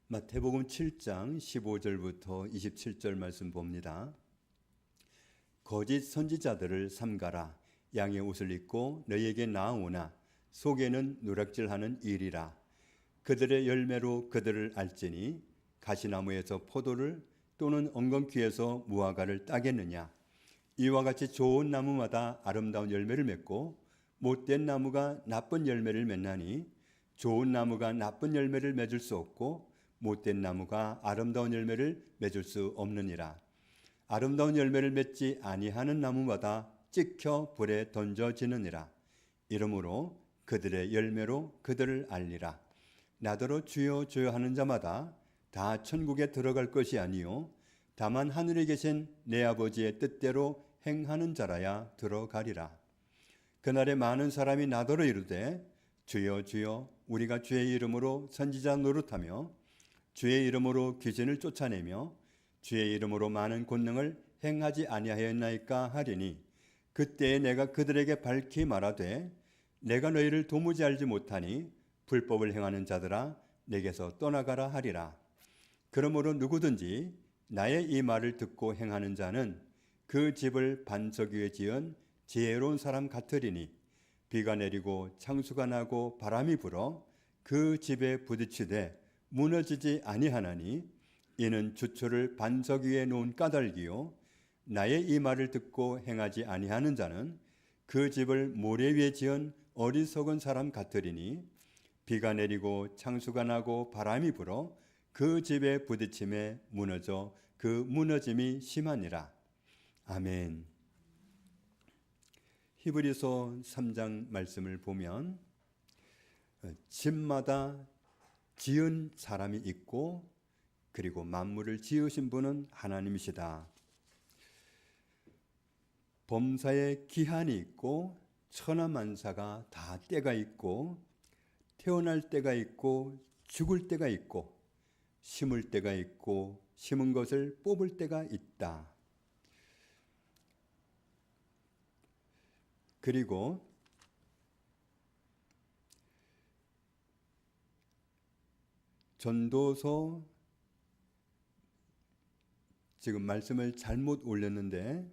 마태복음 7장 15절부터 27절 말씀 봅니다. 거짓 선지자들을 삼가라. 양의 옷을 입고 너희에게 나아오나 속에는 누락질하는 일이라. 그들의 열매로 그들을 알지니 가시나무에서 포도를 또는 엉겅퀴에서 무화과를 따겠느냐. 이와 같이 좋은 나무마다 아름다운 열매를 맺고 못된 나무가 나쁜 열매를 맺나니 좋은 나무가 나쁜 열매를 맺을 수 없고 못된 나무가 아름다운 열매를 맺을 수 없느니라. 아름다운 열매를 맺지 아니하는 나무마다 찍혀 불에 던져지느니라. 이러므로 그들의 열매로 그들을 알리라. 나더러 주여 주여 하는 자마다 다 천국에 들어갈 것이 아니요 다만 하늘에 계신 내 아버지의 뜻대로 행하는 자라야 들어가리라. 그날에 많은 사람이 나더러 이르되 주여 주여 우리가 주의 이름으로 선지자 노릇하며 주의 이름으로 귀신을 쫓아내며 주의 이름으로 많은 권능을 행하지 아니하였나이까 하리니 그때에 내가 그들에게 밝히 말하되 내가 너희를 도무지 알지 못하니 불법을 행하는 자들아 내게서 떠나가라 하리라. 그러므로 누구든지 나의 이 말을 듣고 행하는 자는 그 집을 반석 위에 지은 지혜로운 사람 같으리니 비가 내리고 창수가 나고 바람이 불어 그 집에 부딪히되 무너지지 아니하나니 이는 주초를 반석 위에 놓은 까닭이요 나의 이 말을 듣고 행하지 아니하는 자는 그 집을 모래 위에 지은 어리석은 사람 같으리니 비가 내리고 창수가 나고 바람이 불어 그 집에 부딪힘에 무너져 그 무너짐이 심하니라. 아멘. 히브리서 3장 말씀을 보면 집마다 지은 사람이 있고 그리고 만물을 지으신 분은 하나님이시다. 범사에 기한이 있고 천하만사가 다 때가 있고 태어날 때가 있고 죽을 때가 있고 심을 때가 있고 심은 것을 뽑을 때가 있다. 그리고 전도서 지금 말씀을 잘못 올렸는데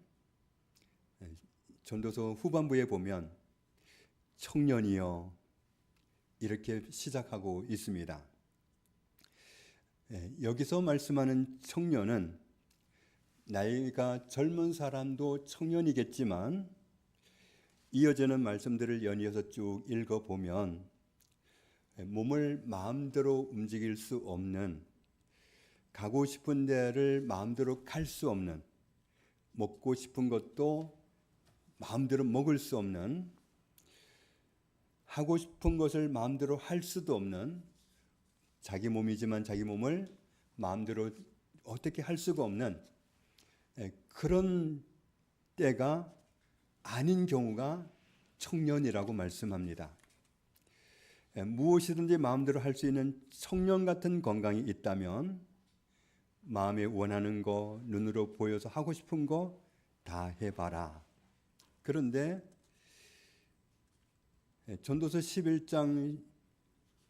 전도서 후반부에 보면 청년이여 이렇게 시작하고 있습니다. 여기서 말씀하는 청년은 나이가 젊은 사람도 청년이겠지만 이어지는 말씀들을 연이어서 쭉 읽어보면 몸을 마음대로 움직일 수 없는, 가고 싶은 데를 마음대로 갈 수 없는, 먹고 싶은 것도 마음대로 먹을 수 없는, 하고 싶은 것을 마음대로 할 수도 없는, 자기 몸이지만 자기 몸을 마음대로 어떻게 할 수가 없는 그런 때가 아닌 경우가 청년이라고 말씀합니다. 무엇이든지 마음대로 할 수 있는 청년 같은 건강이 있다면 마음에 원하는 거, 눈으로 보여서 하고 싶은 거 다 해봐라. 그런데 전도서 11장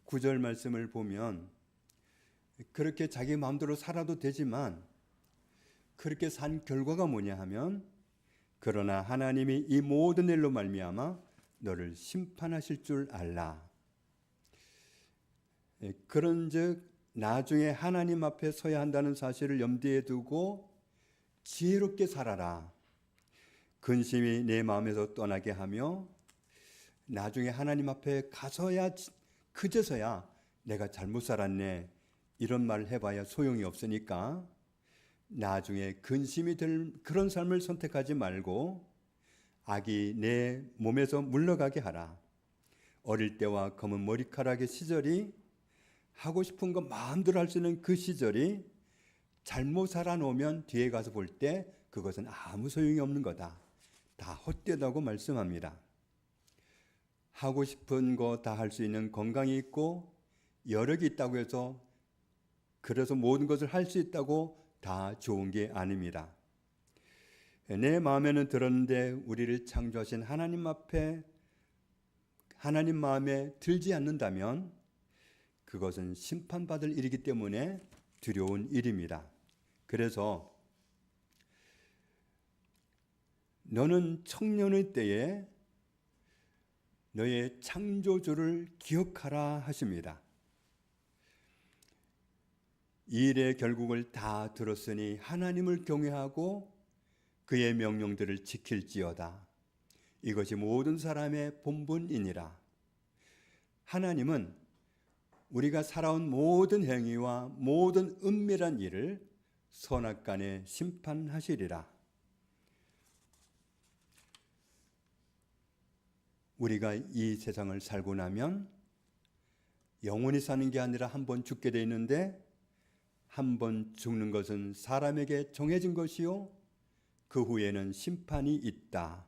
9절 말씀을 보면 그렇게 자기 마음대로 살아도 되지만 그렇게 산 결과가 뭐냐 하면 그러나 하나님이 이 모든 일로 말미암아 너를 심판하실 줄 알라. 그런즉 나중에 하나님 앞에 서야 한다는 사실을 염두에 두고 지혜롭게 살아라. 근심이 내 마음에서 떠나게 하며 나중에 하나님 앞에 가서야 그제서야 내가 잘못 살았네 이런 말을 해봐야 소용이 없으니까 나중에 근심이 들 그런 삶을 선택하지 말고 악이 내 몸에서 물러가게 하라. 어릴 때와 검은 머리카락의 시절이 하고 싶은 거 마음대로 할 수 있는 그 시절이 잘못 살아놓으면 뒤에 가서 볼 때 그것은 아무 소용이 없는 거다. 다 헛되다고 말씀합니다. 하고 싶은 거 다 할 수 있는 건강이 있고 여력이 있다고 해서 그래서 모든 것을 할 수 있다고 다 좋은 게 아닙니다. 내 마음에는 들었는데 우리를 창조하신 하나님 앞에 하나님 마음에 들지 않는다면 그것은 심판받을 일이기 때문에 두려운 일입니다. 그래서 너는 청년의 때에 너의 창조주를 기억하라 하십니다. 이 일의 결국을 다 들었으니 하나님을 경외하고 그의 명령들을 지킬지어다. 이것이 모든 사람의 본분이니라. 하나님은 우리가 살아온 모든 행위와 모든 은밀한 일을 선악간에 심판하시리라. 우리가 이 세상을 살고 나면 영원히 사는 게 아니라 한 번 죽게 돼 있는데, 한 번 죽는 것은 사람에게 정해진 것이요 그 후에는 심판이 있다.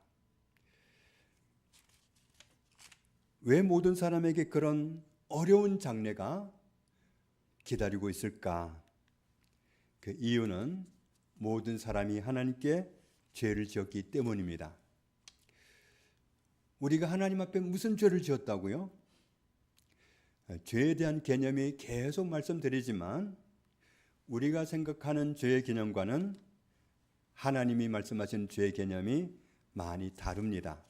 왜 모든 사람에게 그런 어려운 장래가 기다리고 있을까? 그 이유는 모든 사람이 하나님께 죄를 지었기 때문입니다. 우리가 하나님 앞에 무슨 죄를 지었다고요? 죄에 대한 개념이 계속 말씀드리지만 우리가 생각하는 죄의 개념과는 하나님이 말씀하신 죄의 개념이 많이 다릅니다.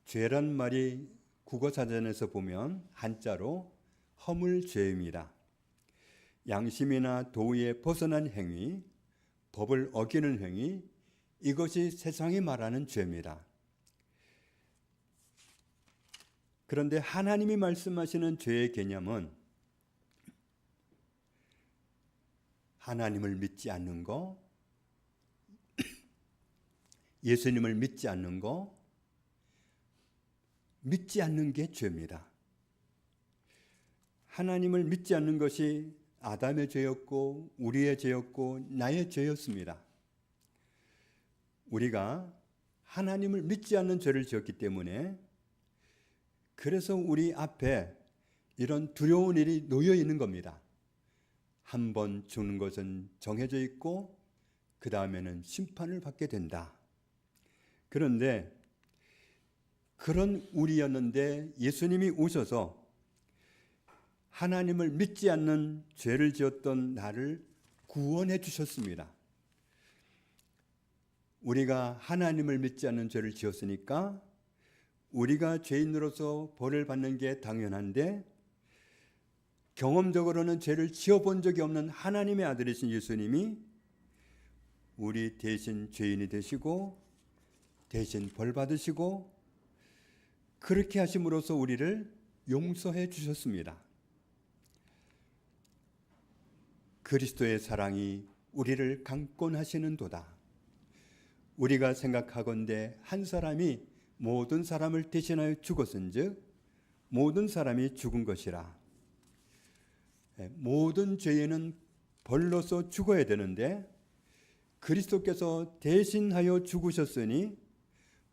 죄란 말이 국어사전에서 보면 한자로 허물죄입니다. 양심이나 도의에 벗어난 행위, 법을 어기는 행위, 이것이 세상이 말하는 죄입니다. 그런데 하나님이 말씀하시는 죄의 개념은 하나님을 믿지 않는 거, 예수님을 믿지 않는 거, 믿지 않는 게 죄입니다. 하나님을 믿지 않는 것이 아담의 죄였고 우리의 죄였고 나의 죄였습니다. 우리가 하나님을 믿지 않는 죄를 지었기 때문에, 그래서 우리 앞에 이런 두려운 일이 놓여 있는 겁니다. 한 번 죽는 것은 정해져 있고 그 다음에는 심판을 받게 된다. 그런데 그런 우리였는데 예수님이 오셔서 하나님을 믿지 않는 죄를 지었던 나를 구원해 주셨습니다. 우리가 하나님을 믿지 않는 죄를 지었으니까 우리가 죄인으로서 벌을 받는 게 당연한데, 경험적으로는 죄를 지어본 적이 없는 하나님의 아들이신 예수님이 우리 대신 죄인이 되시고 대신 벌 받으시고, 그렇게 하심으로써 우리를 용서해 주셨습니다. 그리스도의 사랑이 우리를 강권하시는도다. 우리가 생각하건대 한 사람이 모든 사람을 대신하여 죽었은즉 모든 사람이 죽은 것이라. 모든 죄에는 벌로서 죽어야 되는데 그리스도께서 대신하여 죽으셨으니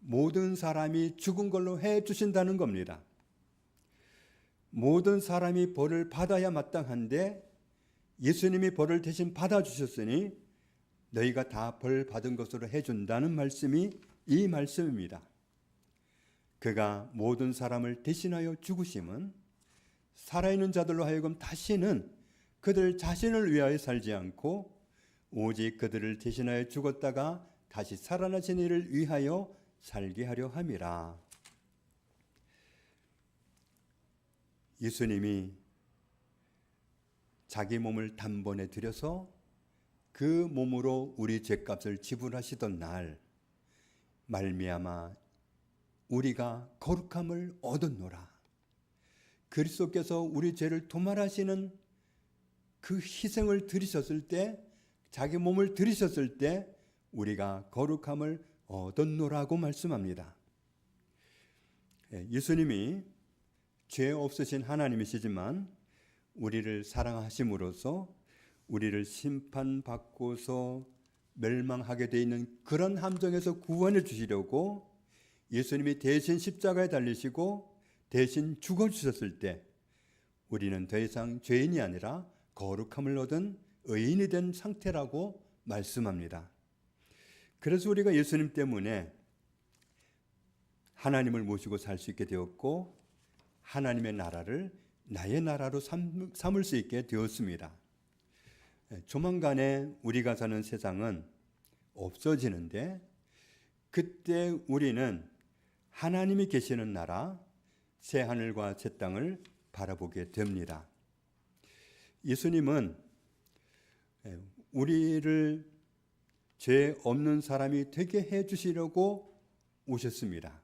모든 사람이 죽은 걸로 해 주신다는 겁니다. 모든 사람이 벌을 받아야 마땅한데 예수님이 벌을 대신 받아주셨으니 너희가 다 벌 받은 것으로 해준다는 말씀이 이 말씀입니다. 그가 모든 사람을 대신하여 죽으심은 살아있는 자들로 하여금 다시는 그들 자신을 위하여 살지 않고 오직 그들을 대신하여 죽었다가 다시 살아나신 이를 위하여 살게 하려 함이라. 예수님이 자기 몸을 단번에 들여서 그 몸으로 우리 죄값을 지불하시던 날 말미암아 우리가 거룩함을 얻었노라. 그리스도께서 우리 죄를 도말하시는 그 희생을 드리셨을 때, 자기 몸을 드리셨을 때 우리가 거룩함을 얻었노라고 말씀합니다. 예수님이 죄 없으신 하나님이시지만 우리를 사랑하심으로써 우리를 심판받고서 멸망하게 되어 있는 그런 함정에서 구원해 주시려고 예수님이 대신 십자가에 달리시고 대신 죽어주셨을 때 우리는 더 이상 죄인이 아니라 거룩함을 얻은 의인이 된 상태라고 말씀합니다. 그래서 우리가 예수님 때문에 하나님을 모시고 살 수 있게 되었고 하나님의 나라를 나의 나라로 삼을 수 있게 되었습니다. 조만간에 우리가 사는 세상은 없어지는데 그때 우리는 하나님이 계시는 나라, 새 하늘과 새 땅을 바라보게 됩니다. 예수님은 우리를 죄 없는 사람이 되게 해주시려고 오셨습니다.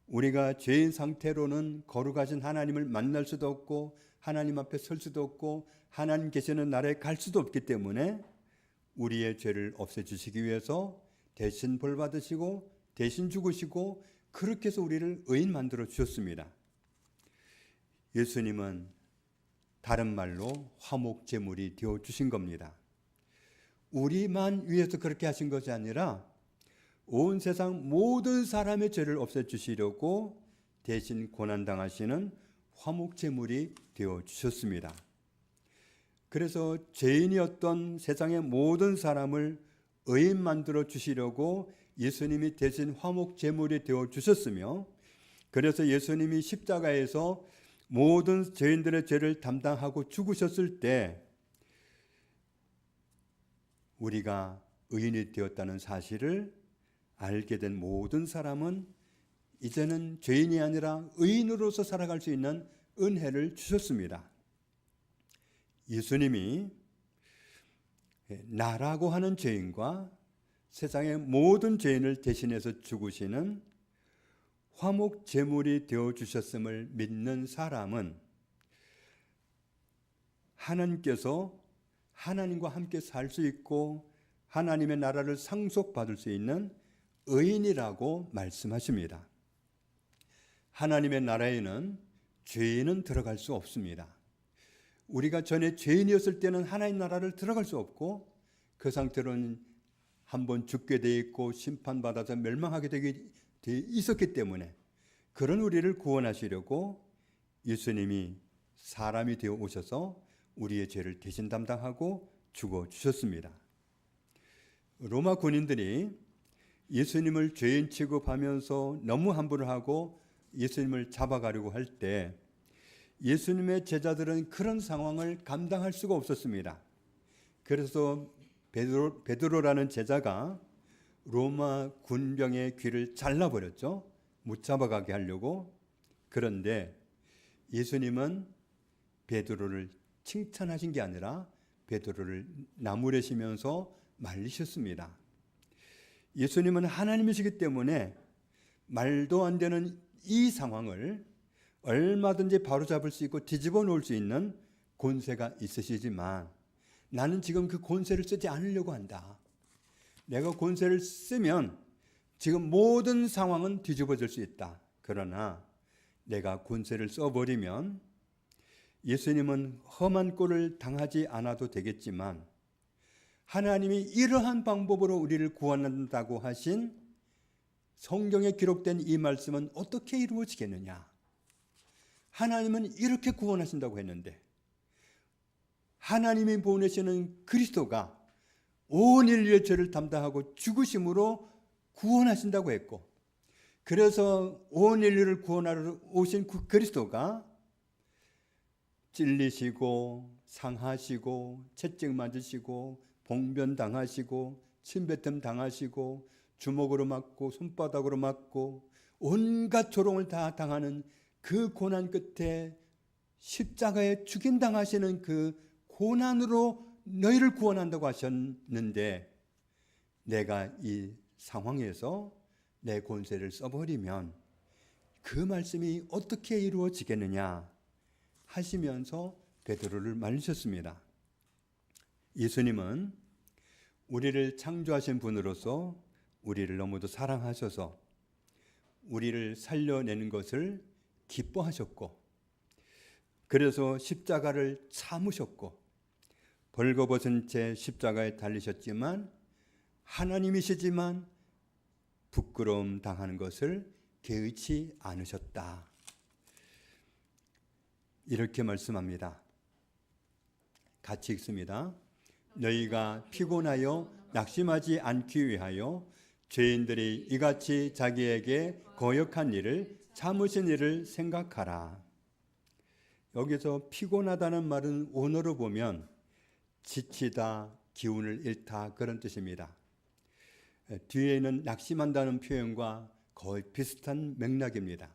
우리가 죄인 상태로는 거룩하신 하나님을 만날 수도 없고 하나님 앞에 설 수도 없고 하나님 계시는 나라에 갈 수도 없기 때문에 우리의 죄를 없애주시기 위해서 대신 벌 받으시고 대신 죽으시고 그렇게 해서 우리를 의인 만들어 주셨습니다. 예수님은 다른 말로 화목제물이 되어 주신 겁니다. 우리만 위해서 그렇게 하신 것이 아니라 온 세상 모든 사람의 죄를 없애주시려고 대신 고난당하시는 화목제물이 되어 주셨습니다. 그래서 죄인이었던 세상의 모든 사람을 의인 만들어 주시려고 예수님이 대신 화목제물이 되어 주셨으며, 그래서 예수님이 십자가에서 모든 죄인들의 죄를 담당하고 죽으셨을 때 우리가 의인이 되었다는 사실을 알게 된 모든 사람은 이제는 죄인이 아니라 의인으로서 살아갈 수 있는 은혜를 주셨습니다. 예수님이 나라고 하는 죄인과 세상의 모든 죄인을 대신해서 죽으시는 화목 제물이 되어 주셨음을 믿는 사람은 하나님께서 하나님과 함께 살 수 있고 하나님의 나라를 상속받을 수 있는 의인이라고 말씀하십니다. 하나님의 나라에는 죄인은 들어갈 수 없습니다. 우리가 전에 죄인이었을 때는 하나님 나라를 들어갈 수 없고 그 상태로는 한번 죽게 돼 있고 심판받아서 멸망하게 돼 있었기 때문에 그런 우리를 구원하시려고 예수님이 사람이 되어 오셔서 우리의 죄를 대신 담당하고 죽어 주셨습니다. 로마 군인들이 예수님을 죄인 취급하면서 너무 함부로 하고 예수님을 잡아가려고 할 때 예수님의 제자들은 그런 상황을 감당할 수가 없었습니다. 그래서 베드로라는 제자가 로마 군병의 귀를 잘라버렸죠. 못 잡아가게 하려고. 그런데 예수님은 베드로를 칭찬하신 게 아니라 베드로를 나무래시면서 말리셨습니다. 예수님은 하나님이시기 때문에 말도 안 되는 이 상황을 얼마든지 바로잡을 수 있고 뒤집어 놓을 수 있는 권세가 있으시지만 나는 지금 그 권세를 쓰지 않으려고 한다. 내가 권세를 쓰면 지금 모든 상황은 뒤집어질 수 있다. 그러나 내가 권세를 써버리면 예수님은 험한 꼴을 당하지 않아도 되겠지만 하나님이 이러한 방법으로 우리를 구원한다고 하신 성경에 기록된 이 말씀은 어떻게 이루어지겠느냐? 하나님은 이렇게 구원하신다고 했는데 하나님이 보내시는 그리스도가 온 인류의 죄를 담당하고 죽으심으로 구원하신다고 했고, 그래서 온 인류를 구원하러 오신 그 그리스도가 찔리시고 상하시고 채찍 맞으시고 봉변당하시고 침뱉음 당하시고 주먹으로 맞고 손바닥으로 맞고 온갖 조롱을 다 당하는 그 고난 끝에 십자가에 죽임당하시는 그 고난으로 너희를 구원한다고 하셨는데 내가 이 상황에서 내 권세를 써버리면 그 말씀이 어떻게 이루어지겠느냐 하시면서 베드로를 말리셨습니다. 예수님은 우리를 창조하신 분으로서 우리를 너무도 사랑하셔서 우리를 살려내는 것을 기뻐하셨고, 그래서 십자가를 참으셨고 벌거벗은 채 십자가에 달리셨지만 하나님이시지만 부끄러움 당하는 것을 개의치 않으셨다. 이렇게 말씀합니다. 같이 읽습니다. 너희가 피곤하여 낙심하지 않기 위하여 죄인들이 이같이 자기에게 거역한 일을 참으신 일을 생각하라. 여기서 피곤하다는 말은 원어로 보면 지치다, 기운을 잃다 그런 뜻입니다. 뒤에는 낙심한다는 표현과 거의 비슷한 맥락입니다.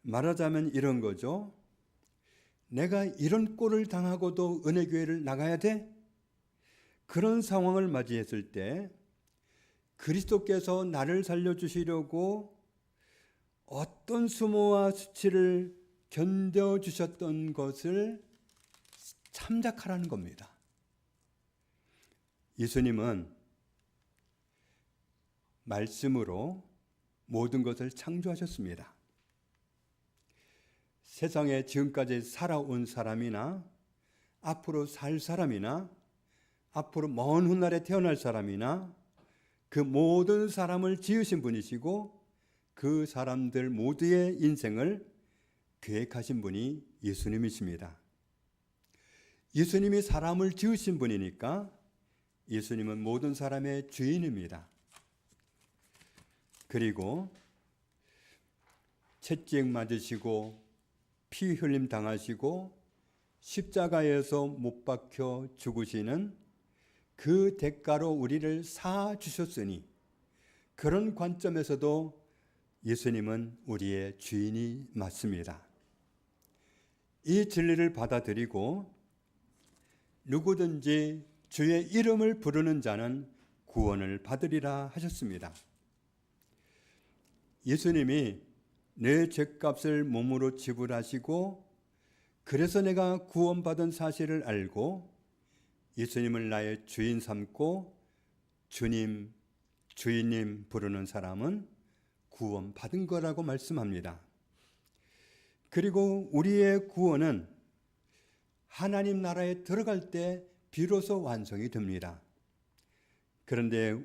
말하자면 이런 거죠. 내가 이런 꼴을 당하고도 은혜교회를 나가야 돼? 그런 상황을 맞이했을 때 그리스도께서 나를 살려주시려고 어떤 수모와 수치를 견뎌주셨던 것을 참작하라는 겁니다. 예수님은 말씀으로 모든 것을 창조하셨습니다. 세상에 지금까지 살아온 사람이나 앞으로 살 사람이나 앞으로 먼 훗날에 태어날 사람이나 그 모든 사람을 지으신 분이시고 그 사람들 모두의 인생을 계획하신 분이 예수님이십니다. 예수님이 사람을 지으신 분이니까 예수님은 모든 사람의 주인입니다. 그리고 채찍 맞으시고 피 흘림 당하시고 십자가에서 못 박혀 죽으시는 그 대가로 우리를 사 주셨으니 그런 관점에서도 예수님은 우리의 주인이 맞습니다. 이 진리를 받아들이고 누구든지 주의 이름을 부르는 자는 구원을 받으리라 하셨습니다. 예수님이 내 죄값을 몸으로 지불하시고 그래서 내가 구원받은 사실을 알고 예수님을 나의 주인 삼고 주님, 주인님 부르는 사람은 구원받은 거라고 말씀합니다. 그리고 우리의 구원은 하나님 나라에 들어갈 때 비로소 완성이 됩니다. 그런데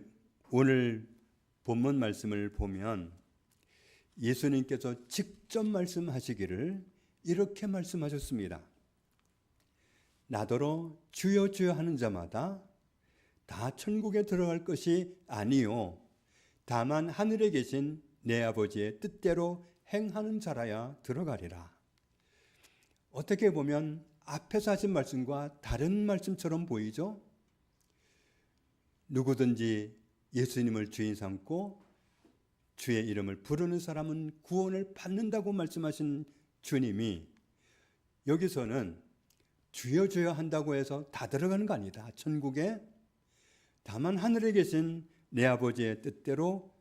오늘 본문 말씀을 보면 예수님께서 직접 말씀하시기를 이렇게 말씀하셨습니다. 나더러 주여 주여 하는 자마다 다 천국에 들어갈 것이 아니요 다만 하늘에 계신 내 아버지의 뜻대로 행하는 자라야 들어가리라. 어떻게 보면 앞에서 하신 말씀과 다른 말씀처럼 보이죠? 누구든지 예수님을 주인 삼고 주의 이름을 부르는 사람은 구원을 받는다고 말씀하신 주님이 여기서는 주여 주여 한다고 해서 다 들어가는 거 아니다. 천국에 다만 하늘에 계신 내 아버지의 뜻대로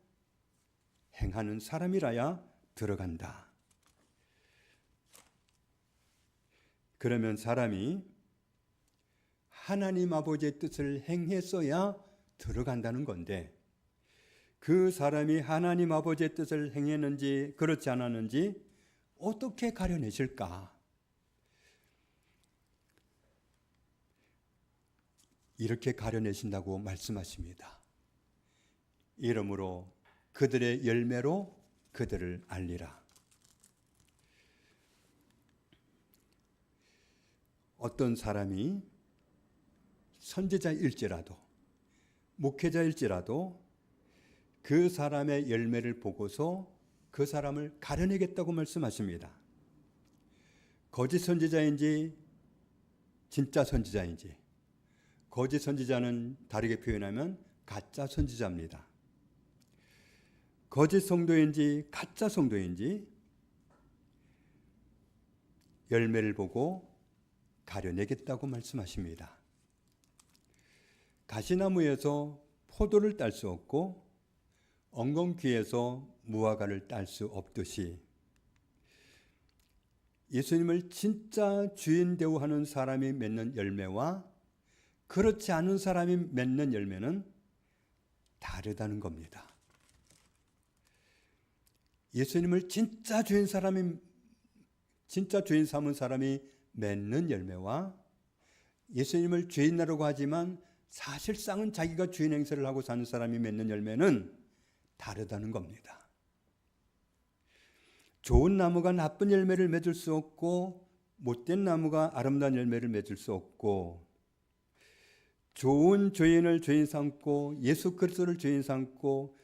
행하는 사람이라야 들어간다. 그러면 사람이 하나님 아버지의 뜻을 행했어야 들어간다는 건데 그 사람이 하나님 아버지의 뜻을 행했는지 그렇지 않았는지 어떻게 가려내실까? 이렇게 가려내신다고 말씀하십니다. 이러므로 그들의 열매로 그들을 알리라. 어떤 사람이 선지자일지라도 목회자일지라도 그 사람의 열매를 보고서 그 사람을 가려내겠다고 말씀하십니다. 거짓 선지자인지 진짜 선지자인지, 거짓 선지자는 다르게 표현하면 가짜 선지자입니다. 거짓 성도인지 가짜 성도인지 열매를 보고 가려내겠다고 말씀하십니다. 가시나무에서 포도를 딸 수 없고 엉겅퀴에서 무화과를 딸 수 없듯이 예수님을 진짜 주인 대우하는 사람이 맺는 열매와 그렇지 않은 사람이 맺는 열매는 다르다는 겁니다. 예수님을 진짜 주인 삼은 사람이 맺는 열매와 예수님을 주인이라고 하지만 사실상은 자기가 주인 행세를 하고 사는 사람이 맺는 열매는 다르다는 겁니다. 좋은 나무가 나쁜 열매를 맺을 수 없고 못된 나무가 아름다운 열매를 맺을 수 없고 좋은 주인을 주인 삼고 예수 그리스도를 주인 삼고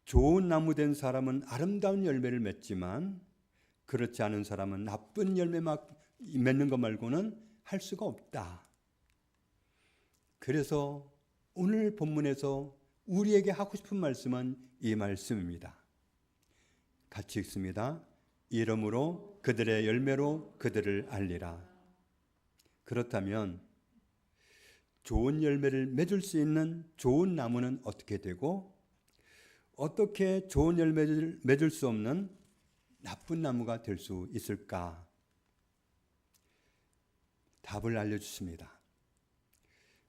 좋은 나무 된 사람은 아름다운 열매를 맺지만 그렇지 않은 사람은 나쁜 열매 맺는 것 말고는 할 수가 없다. 그래서 오늘 본문에서 우리에게 하고 싶은 말씀은 이 말씀입니다. 같이 읽습니다. 이러므로 그들의 열매로 그들을 알리라. 그렇다면 좋은 열매를 맺을 수 있는 좋은 나무는 어떻게 되고, 어떻게 좋은 열매를 맺을 수 없는 나쁜 나무가 될 수 있을까? 답을 알려주십니다.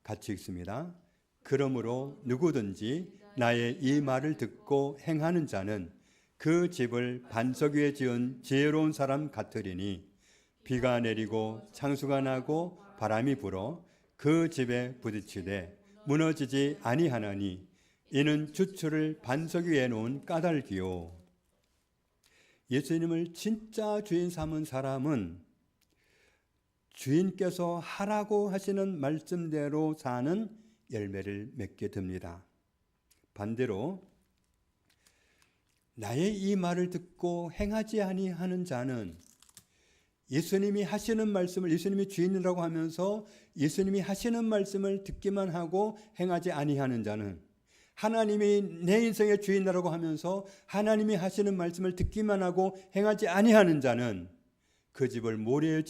같이 읽습니다. 그러므로 누구든지 나의 이 말을 듣고 행하는 자는 그 집을 반석 위에 지은 지혜로운 사람 같으리니 비가 내리고 창수가 나고 바람이 불어 그 집에 부딪히되 무너지지 아니하나니 이는 주추를 반석 위에 놓은 까닭이요. 예수님을 진짜 주인 삼은 사람은 주인께서 하라고 하시는 말씀대로 사는 열매를 맺게 됩니다. 반대로 나의 이 말을 듣고 행하지 아니하는 자는 예수님이 하시는 말씀을, 예수님이 주인이라고 하면서 예수님이 하시는 말씀을 듣기만 하고 행하지 아니하는 자는, 하나님이 내 인생의 주인이라고 하면서 하나님이 하시는 말씀을 듣기만 하고 행하지 아니하는 자는 그 집을 모래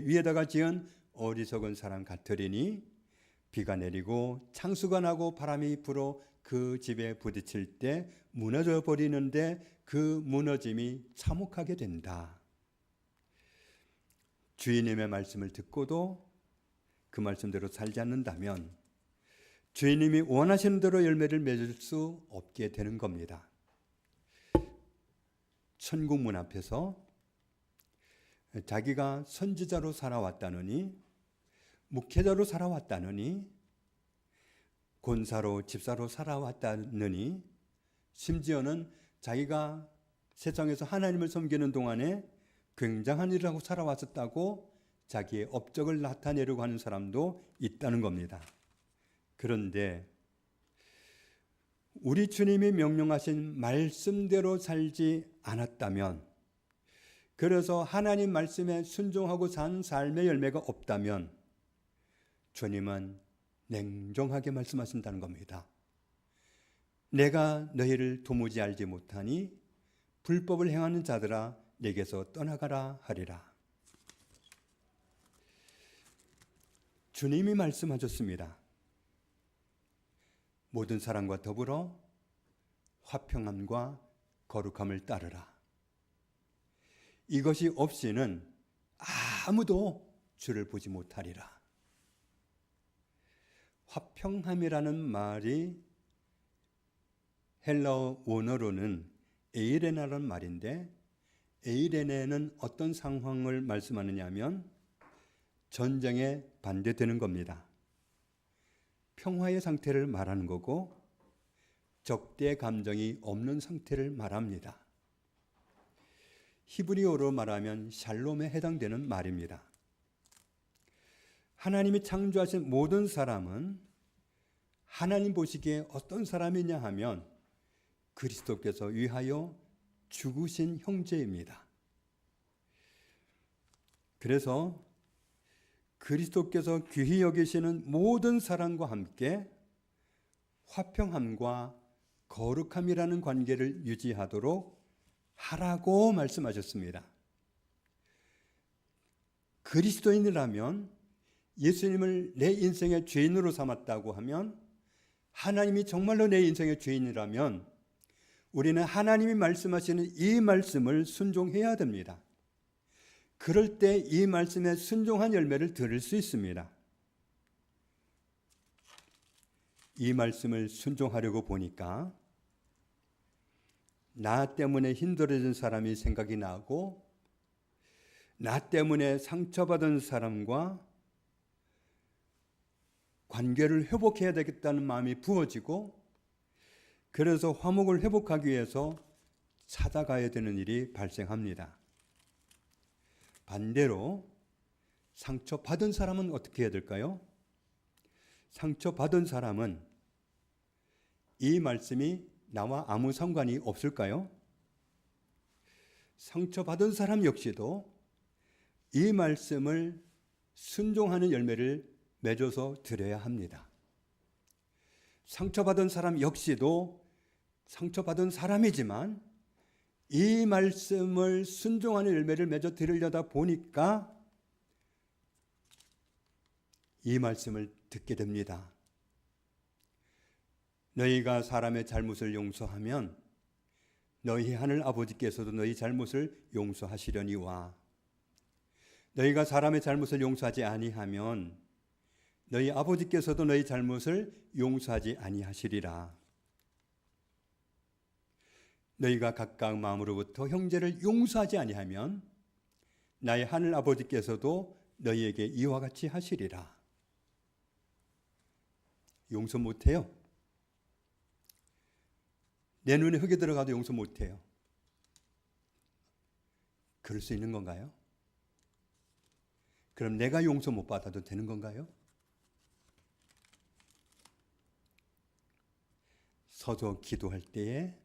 위에다가 지은 어리석은 사람 같으리니 비가 내리고 창수가 나고 바람이 불어 그 집에 부딪힐 때 무너져 버리는데 그 무너짐이 참혹하게 된다. 주인님의 말씀을 듣고도 그 말씀대로 살지 않는다면 주인님이 원하시는 대로 열매를 맺을 수 없게 되는 겁니다. 천국 문 앞에서 자기가 선지자로 살아왔다느니, 목회자로 살아왔다느니, 권사로 집사로 살아왔다느니, 심지어는 자기가 세상에서 하나님을 섬기는 동안에 굉장한 일을 하고 살아왔었다고 자기의 업적을 나타내려고 하는 사람도 있다는 겁니다. 그런데 우리 주님이 명령하신 말씀대로 살지 않았다면, 그래서 하나님 말씀에 순종하고 산 삶의 열매가 없다면 주님은 냉정하게 말씀하신다는 겁니다. 내가 너희를 도무지 알지 못하니 불법을 행하는 자들아 내게서 떠나가라 하리라. 주님이 말씀하셨습니다. 모든 사람과 더불어 화평함과 거룩함을 따르라. 이것이 없이는 아무도 주를 보지 못하리라. 화평함이라는 말이 헬라어 원어로는 에이레나라는 말인데, 에이레네는 어떤 상황을 말씀하느냐 하면 전쟁에 반대되는 겁니다. 평화의 상태를 말하는 거고 적대 감정이 없는 상태를 말합니다. 히브리어로 말하면 샬롬에 해당되는 말입니다. 하나님이 창조하신 모든 사람은 하나님 보시기에 어떤 사람이냐 하면 그리스도께서 위하여 죽으신 형제입니다. 그래서 그리스도께서 귀히 여기시는 모든 사람과 함께 화평함과 거룩함이라는 관계를 유지하도록 하라고 말씀하셨습니다. 그리스도인이라면, 예수님을 내 인생의 주인으로 삼았다고 하면, 하나님이 정말로 내 인생의 주인이라면 우리는 하나님이 말씀하시는 이 말씀을 순종해야 됩니다. 그럴 때 이 말씀에 순종한 열매를 들을 수 있습니다. 이 말씀을 순종하려고 보니까 나 때문에 힘들어진 사람이 생각이 나고, 나 때문에 상처받은 사람과 관계를 회복해야 되겠다는 마음이 부어지고, 그래서 화목을 회복하기 위해서 찾아가야 되는 일이 발생합니다. 반대로 상처받은 사람은 어떻게 해야 될까요? 상처받은 사람은 이 말씀이 나와 아무 상관이 없을까요? 상처받은 사람 역시도 이 말씀을 순종하는 열매를 맺어서 드려야 합니다. 상처받은 사람 역시도 상처받은 사람이지만 이 말씀을 순종하는 열매를 맺어 드리려다 보니까 이 말씀을 듣게 됩니다. 너희가 사람의 잘못을 용서하면 너희 하늘 아버지께서도 너희 잘못을 용서하시려니와 너희가 사람의 잘못을 용서하지 아니하면 너희 아버지께서도 너희 잘못을 용서하지 아니하시리라. 너희가 각각 마음으로부터 형제를 용서하지 아니하면 나의 하늘 아버지께서도 너희에게 이와 같이 하시리라. 용서 못해요. 내 눈에 흙이 들어가도 용서 못해요. 그럴 수 있는 건가요? 그럼 내가 용서 못 받아도 되는 건가요? 서서 기도할 때에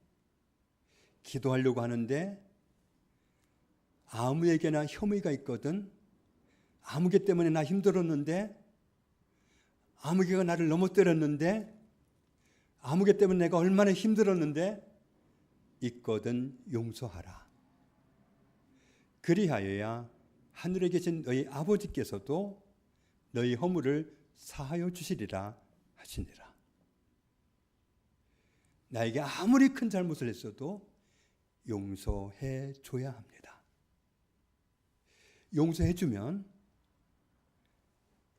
기도하려고 하는데 아무에게나 혐의가 있거든. 아무개 때문에 나 힘들었는데, 아무개가 나를 넘어뜨렸는데, 아무개 때문에 내가 얼마나 힘들었는데 있거든 용서하라. 그리하여야 하늘에 계신 너희 아버지께서도 너희 허물을 사하여 주시리라 하시니라. 나에게 아무리 큰 잘못을 했어도 용서해 줘야 합니다. 용서해 주면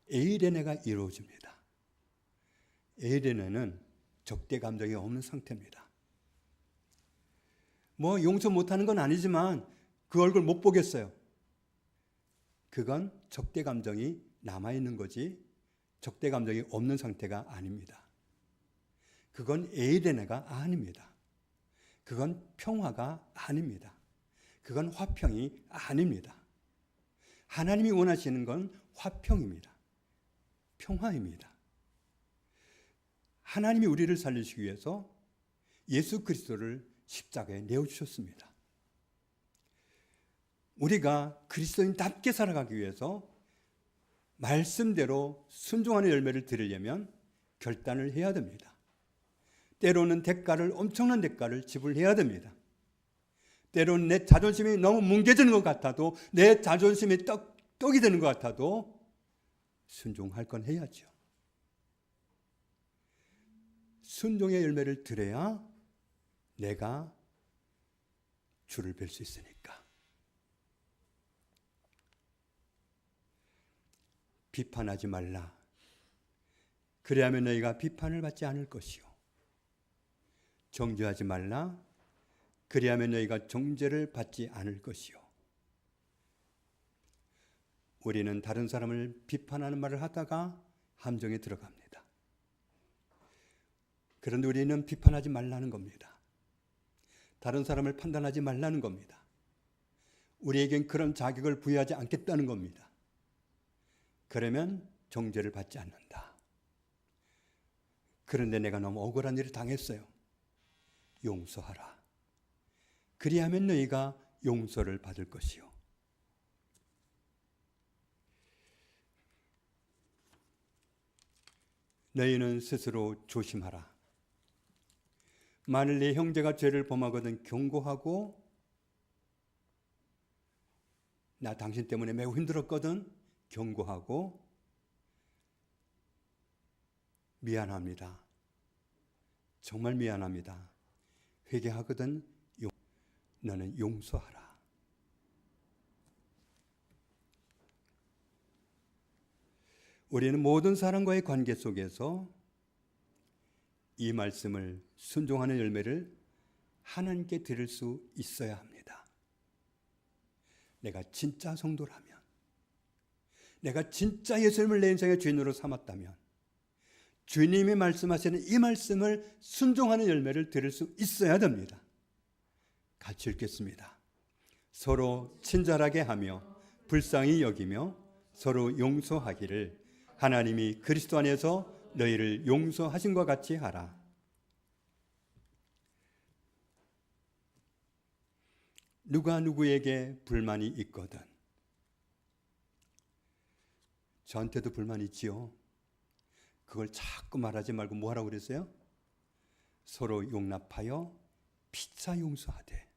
에이레네가 이루어집니다. 에이레네는 적대 감정이 없는 상태입니다. 뭐 용서 못하는 건 아니지만 그 얼굴 못 보겠어요. 그건 적대 감정이 남아있는 거지 적대 감정이 없는 상태가 아닙니다. 그건 에이레네가 아닙니다. 그건 평화가 아닙니다. 그건 화평이 아닙니다. 하나님이 원하시는 건 화평입니다. 평화입니다. 하나님이 우리를 살리시기 위해서 예수 그리스도를 십자가에 내어주셨습니다. 우리가 그리스도인답게 살아가기 위해서 말씀대로 순종하는 열매를 드리려면 결단을 해야 됩니다. 때로는 엄청난 대가를 지불해야 됩니다. 때로는 내 자존심이 너무 뭉개지는 것 같아도, 내 자존심이 떡이 되는 것 같아도 순종할 건 해야죠. 순종의 열매를 드려야 내가 주를 뵐 수 있으니까. 비판하지 말라. 그래야면 너희가 비판을 받지 않을 것이요. 정죄하지 말라. 그래야면 너희가 정죄를 받지 않을 것이요. 우리는 다른 사람을 비판하는 말을 하다가 함정에 들어갑니다. 그런데 우리는 비판하지 말라는 겁니다. 다른 사람을 판단하지 말라는 겁니다. 우리에겐 그런 자격을 부여하지 않겠다는 겁니다. 그러면 정죄를 받지 않는다. 그런데 내가 너무 억울한 일을 당했어요. 용서하라. 그리하면 너희가 용서를 받을 것이요. 너희는 스스로 조심하라. 만일 네 형제가 죄를 범하거든 경고하고, 나 당신 때문에 매우 힘들었거든 경고하고, 미안합니다. 정말 미안합니다. 회개하거든 너는 용서하라. 우리는 모든 사람과의 관계 속에서 이 말씀을 순종하는 열매를 하나님께 드릴 수 있어야 합니다. 내가 진짜 성도라면, 내가 진짜 예수님을 내 인생의 주인으로 삼았다면, 주님이 말씀하시는 이 말씀을 순종하는 열매를 드릴 수 있어야 됩니다. 같이 읽겠습니다. 서로 친절하게 하며 불쌍히 여기며 서로 용서하기를 하나님이 그리스도 안에서 너희를 용서하신 것 같이 하라. 누가 누구에게 불만이 있거든 저한테도 불만 있지요. 그걸 자꾸 말하지 말고 뭐 하라고 그랬어요? 서로 용납하여 피차 용서하되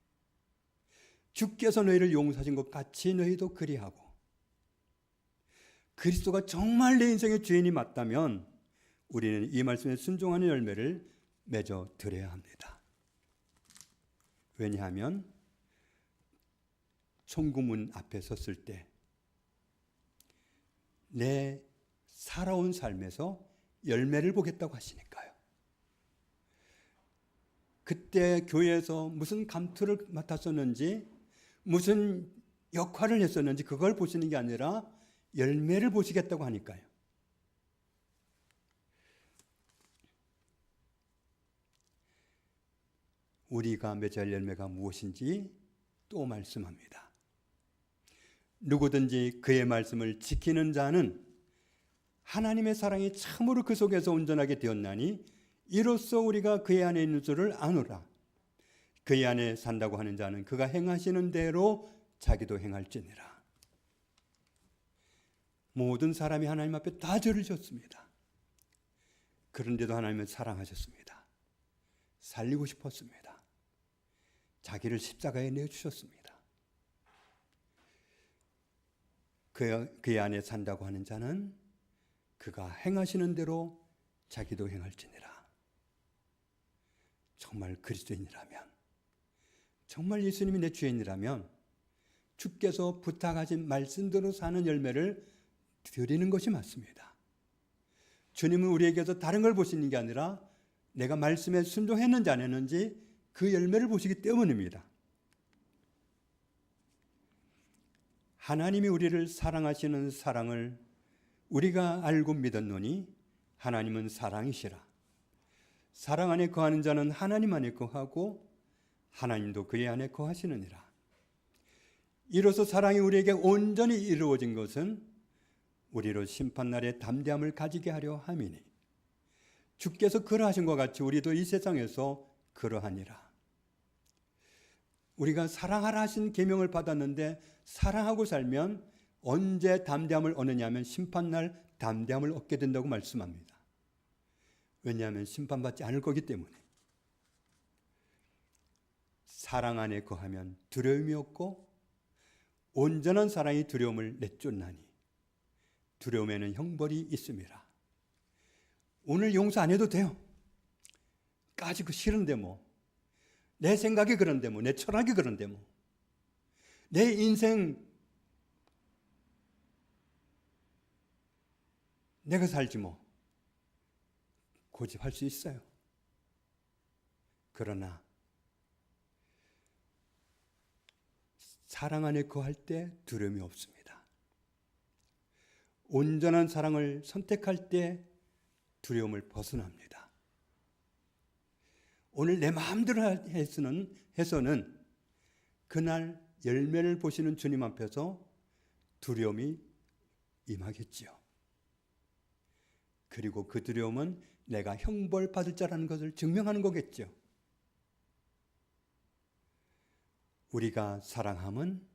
주께서 너희를 용서하신 것 같이 너희도 그리하고. 그리스도가 정말 내 인생의 주인이 맞다면 우리는 이 말씀에 순종하는 열매를 맺어 드려야 합니다. 왜냐하면 천국문 앞에 섰을 때 내 살아온 삶에서 열매를 보겠다고 하시니까요. 그때 교회에서 무슨 감투를 맡았었는지 무슨 역할을 했었는지 그걸 보시는 게 아니라 열매를 보시겠다고 하니까요. 우리가 맺어야 할 열매가 무엇인지 또 말씀합니다. 누구든지 그의 말씀을 지키는 자는 하나님의 사랑이 참으로 그 속에서 온전하게 되었나니 이로써 우리가 그의 안에 있는 줄을 아노라. 그의 안에 산다고 하는 자는 그가 행하시는 대로 자기도 행할지니라. 모든 사람이 하나님 앞에 다 죄를 졌습니다. 그런데도 하나님은 사랑하셨습니다. 살리고 싶었습니다. 자기를 십자가에 내어주셨습니다. 그의 안에 산다고 하는 자는 그가 행하시는 대로 자기도 행할지니라. 정말 그리스도인이라면, 정말 예수님이 내 주인이라면 주께서 부탁하신 말씀대로 사는 열매를 드리는 것이 맞습니다. 주님은 우리에게서 다른 걸 보시는 게 아니라 내가 말씀에 순종했는지 안 했는지 그 열매를 보시기 때문입니다. 하나님이 우리를 사랑하시는 사랑을 우리가 알고 믿었노니 하나님은 사랑이시라. 사랑 안에 거하는 자는 하나님 안에 거하고 하나님도 그의 안에 거하시느니라. 이로써 사랑이 우리에게 온전히 이루어진 것은 우리로 심판날에 담대함을 가지게 하려 함이니 주께서 그러하신 것 같이 우리도 이 세상에서 그러하니라. 우리가 사랑하라 하신 계명을 받았는데 사랑하고 살면 언제 담대함을 얻느냐 하면 심판날 담대함을 얻게 된다고 말씀합니다. 왜냐하면 심판받지 않을 거기 때문에. 사랑 안에 거하면 두려움이 없고 온전한 사랑이 두려움을 내쫓나니 두려움에는 형벌이 있습니다. 오늘 용서 안 해도 돼요. 까짓거 싫은데 뭐. 내 생각이 그런데 뭐. 내 철학이 그런데 뭐. 내 인생 내가 살지 뭐. 고집할 수 있어요. 그러나 사랑 안에 거할 때 두려움이 없습니다. 온전한 사랑을 선택할 때 두려움을 벗어납니다. 오늘 내 마음대로 해서는 그날 열매를 보시는 주님 앞에서 두려움이 임하겠지요. 그리고 그 두려움은 내가 형벌받을 자라는 것을 증명하는 거겠죠. 우리가 사랑함은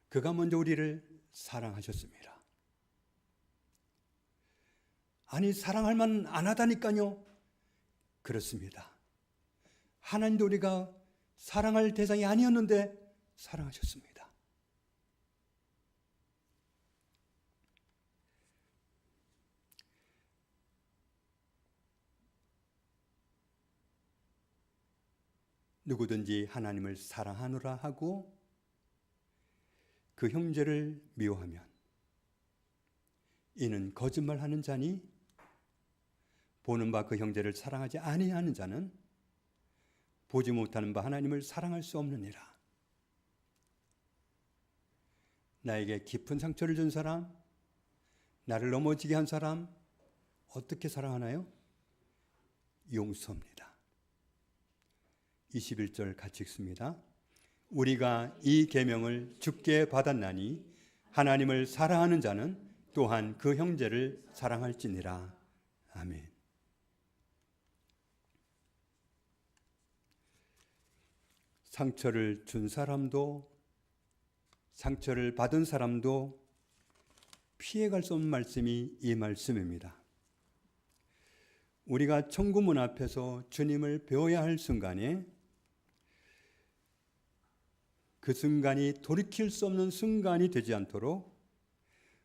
그가 먼저 우리를 사랑하셨습니다. 아니 사랑할 만 안 하다니까요. 그렇습니다. 하나님도 우리가 사랑할 대상이 아니었는데 사랑하셨습니다. 누구든지 하나님을 사랑하노라 하고 그 형제를 미워하면 이는 거짓말하는 자니 보는 바 그 형제를 사랑하지 아니하는 자는 보지 못하는 바 하나님을 사랑할 수 없느니라. 나에게 깊은 상처를 준 사람, 나를 넘어지게 한 사람 어떻게 사랑하나요? 용서입니다. 21절 같이 읽습니다. 우리가 이 계명을 주께 받았나니 하나님을 사랑하는 자는 또한 그 형제를 사랑할지니라. 아멘. 상처를 준 사람도 상처를 받은 사람도 피해갈 수 없는 말씀이 이 말씀입니다. 우리가 천국문 앞에서 주님을 배워야 할 순간에 그 순간이 돌이킬 수 없는 순간이 되지 않도록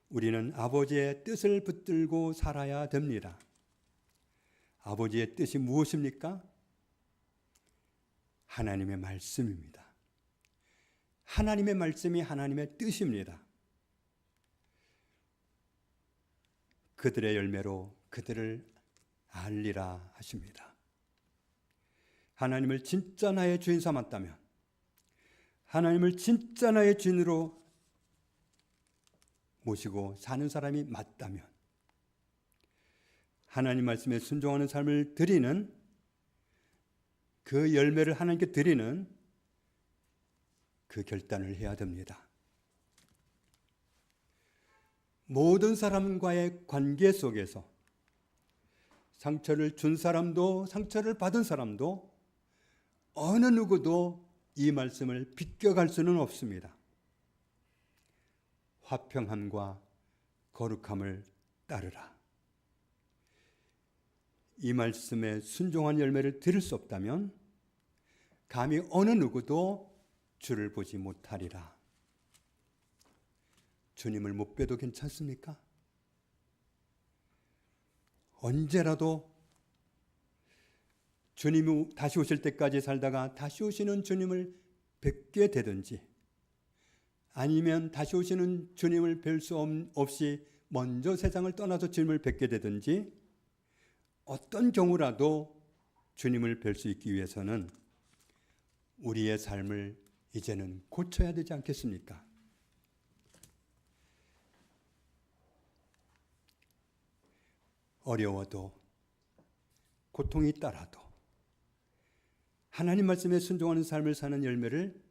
우리는 아버지의 뜻을 붙들고 살아야 됩니다. 아버지의 뜻이 무엇입니까? 하나님의 말씀입니다. 하나님의 말씀이 하나님의 뜻입니다. 그들의 열매로 그들을 알리라 하십니다. 하나님을 진짜 나의 주인 삼았다면, 하나님을 진짜 나의 주인으로 모시고 사는 사람이 맞다면, 하나님 말씀에 순종하는 삶을 드리는, 그 열매를 하나님께 드리는 그 결단을 해야 됩니다. 모든 사람과의 관계 속에서 상처를 준 사람도 상처를 받은 사람도 어느 누구도 이 말씀을 비껴갈 수는 없습니다. 화평함과 거룩함을 따르라. 이 말씀에 순종한 열매를 드릴 수 없다면 감히 어느 누구도 주를 보지 못하리라. 주님을 못 뵈도 괜찮습니까? 언제라도 주님이 다시 오실 때까지 살다가 다시 오시는 주님을 뵙게 되든지, 아니면 다시 오시는 주님을 뵐 수 없이 먼저 세상을 떠나서 주님을 뵙게 되든지, 어떤 경우라도 주님을 뵐 수 있기 위해서는 우리의 삶을 이제는 고쳐야 되지 않겠습니까? 어려워도 고통이 있더라도 하나님 말씀에 순종하는 삶을 사는 열매를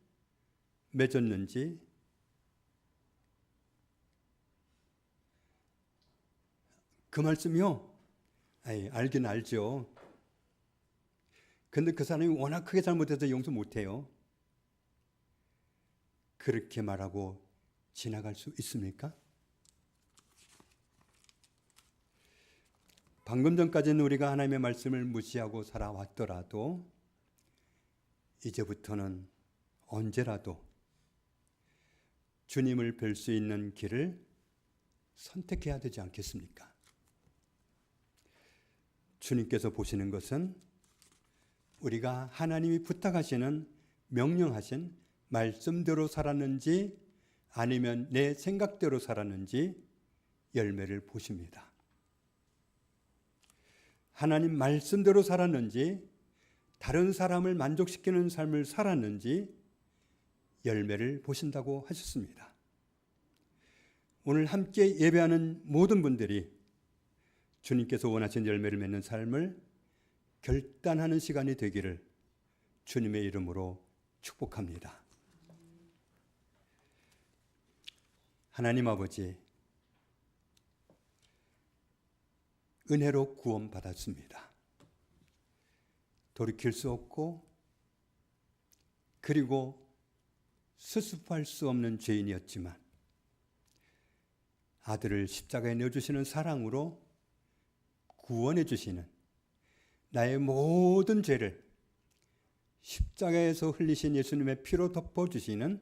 맺었는지, 그 말씀이요? 알긴 알죠. 근데 그 사람이 워낙 크게 잘못해서 용서 못해요. 그렇게 말하고 지나갈 수 있습니까? 방금 전까지는 우리가 하나님의 말씀을 무시하고 살아왔더라도 이제부터는 언제라도 주님을 뵐 수 있는 길을 선택해야 되지 않겠습니까? 주님께서 보시는 것은 우리가 하나님이 부탁하시는, 명령하신 말씀대로 살았는지 아니면 내 생각대로 살았는지 열매를 보십니다. 하나님 말씀대로 살았는지, 다른 사람을 만족시키는 삶을 살았는지 열매를 보신다고 하셨습니다. 오늘 함께 예배하는 모든 분들이 주님께서 원하신 열매를 맺는 삶을 결단하는 시간이 되기를 주님의 이름으로 축복합니다. 하나님 아버지, 은혜로 구원받았습니다. 돌이킬 수 없고 그리고 수습할 수 없는 죄인이었지만 아들을 십자가에 내어주시는 사랑으로 구원해 주시는, 나의 모든 죄를 십자가에서 흘리신 예수님의 피로 덮어주시는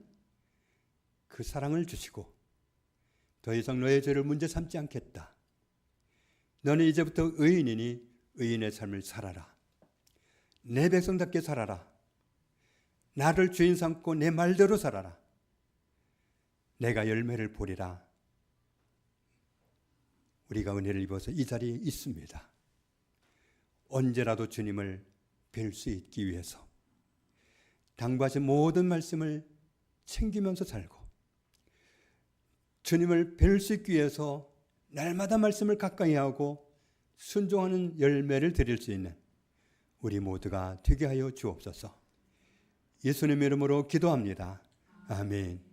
그 사랑을 주시고, 더 이상 너의 죄를 문제 삼지 않겠다. 너는 이제부터 의인이니 의인의 삶을 살아라. 내 백성답게 살아라. 나를 주인 삼고 내 말대로 살아라. 내가 열매를 보리라. 우리가 은혜를 입어서 이 자리에 있습니다. 언제라도 주님을 뵐 수 있기 위해서 당부하신 모든 말씀을 챙기면서 살고, 주님을 뵐 수 있기 위해서 날마다 말씀을 가까이 하고 순종하는 열매를 드릴 수 있는 우리 모두가 되게 하여 주옵소서. 예수님의 이름으로 기도합니다. 아멘.